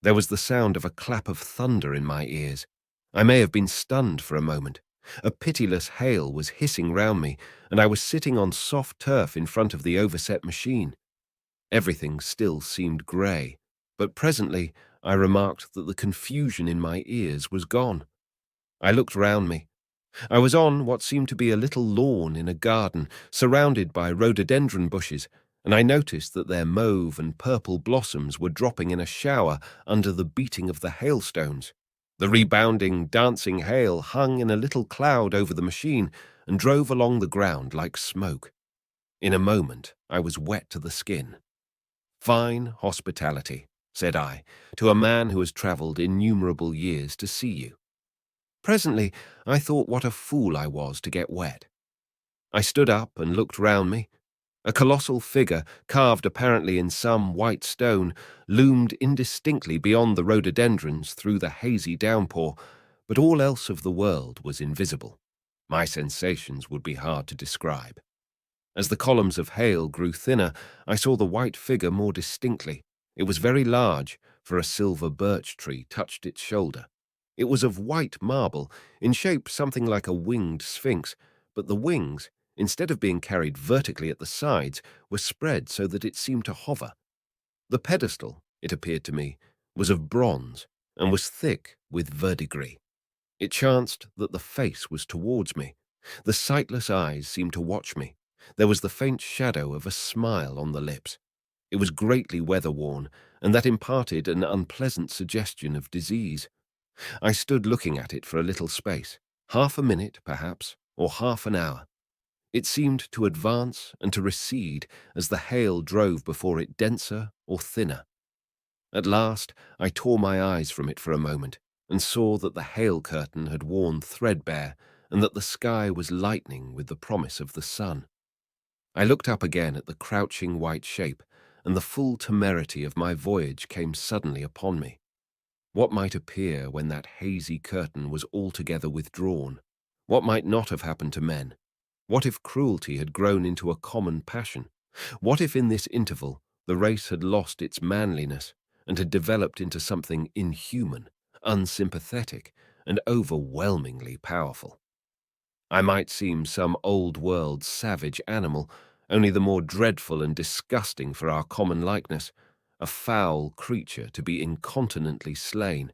There was the sound of a clap of thunder in my ears. I may have been stunned for a moment. A pitiless hail was hissing round me, and I was sitting on soft turf in front of the overset machine. Everything still seemed grey, but presently I remarked that the confusion in my ears was gone. I looked round me. I was on what seemed to be a little lawn in a garden, surrounded by rhododendron bushes, and I noticed that their mauve and purple blossoms were dropping in a shower under the beating of the hailstones. The rebounding, dancing hail hung in a little cloud over the machine and drove along the ground like smoke. In a moment, I was wet to the skin. "Fine hospitality," said I, "to a man who has travelled innumerable years to see you." Presently, I thought what a fool I was to get wet. I stood up and looked round me. A colossal figure, carved apparently in some white stone, loomed indistinctly beyond the rhododendrons through the hazy downpour, but all else of the world was invisible. My sensations would be hard to describe. As the columns of hail grew thinner, I saw the white figure more distinctly. It was very large, for a silver birch tree touched its shoulder. It was of white marble, in shape something like a winged sphinx, but the wings, instead of being carried vertically at the sides, were spread so that it seemed to hover. The pedestal, it appeared to me, was of bronze and was thick with verdigris. It chanced that the face was towards me. The sightless eyes seemed to watch me. There was the faint shadow of a smile on the lips. It was greatly weather-worn, and that imparted an unpleasant suggestion of disease. I stood looking at it for a little space, half a minute, perhaps, or half an hour. It seemed to advance and to recede as the hail drove before it denser or thinner. At last I tore my eyes from it for a moment and saw that the hail curtain had worn threadbare and that the sky was lightening with the promise of the sun. I looked up again at the crouching white shape, and the full temerity of my voyage came suddenly upon me. What might appear when that hazy curtain was altogether withdrawn? What might not have happened to men? What if cruelty had grown into a common passion? What if in this interval the race had lost its manliness and had developed into something inhuman, unsympathetic, and overwhelmingly powerful? I might seem some old-world savage animal, only the more dreadful and disgusting for our common likeness, a foul creature to be incontinently slain,